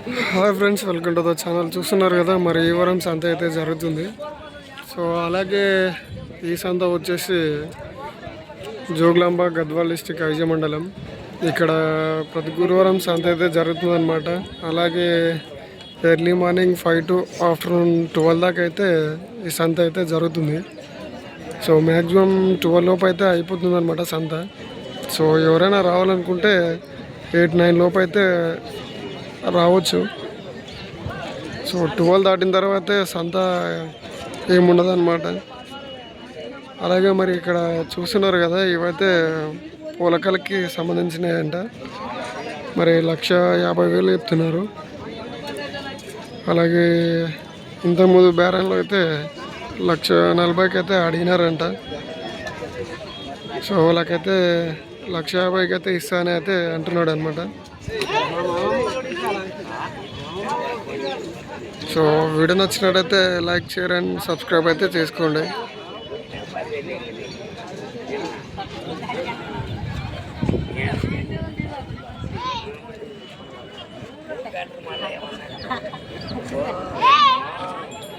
Hi friends, welcome to the channel. చూస్తున్నారు కదా, మరి ఈ వారం సంత అయితే జరుగుతుంది. సో అలాగే ఈ సంత వచ్చేసి జోగులాంబ గద్వాల్ డిస్టిక్ ఐజ మండలం. ఇక్కడ ప్రతి గురువారం సంత అయితే జరుగుతుంది అనమాట. అలాగే ఎర్లీ మార్నింగ్ 5 to ఆఫ్టర్నూన్ 12 దాకా అయితే ఈ సంత అయితే జరుగుతుంది. సో మ్యాక్సిమం 12 లోపు అయితే అయిపోతుంది అనమాట సంత. సో ఎవరైనా రావాలనుకుంటే 8-9 లోపు అయితే రావచ్చు. సో 12 దాటిన తర్వాత సంత ఏముండదు అనమాట. అలాగే మరి ఇక్కడ చూస్తున్నారు కదా, ఇవైతే పూలకలకి సంబంధించినవి. మరి 1,50,000 చెప్తున్నారు. అలాగే ఇంతకుముందు బేరంలో అయితే 1,40,000కి అయితే అడిగినారంట. సో వాళ్ళకైతే 1,50,000కి అయితే ఇస్తానని అయితే అంటున్నాడు అనమాట. సో వీడియో నచ్చినట్టయితే లైక్, షేర్ అండ్ సబ్స్క్రైబ్ అయితే చేసుకోండి.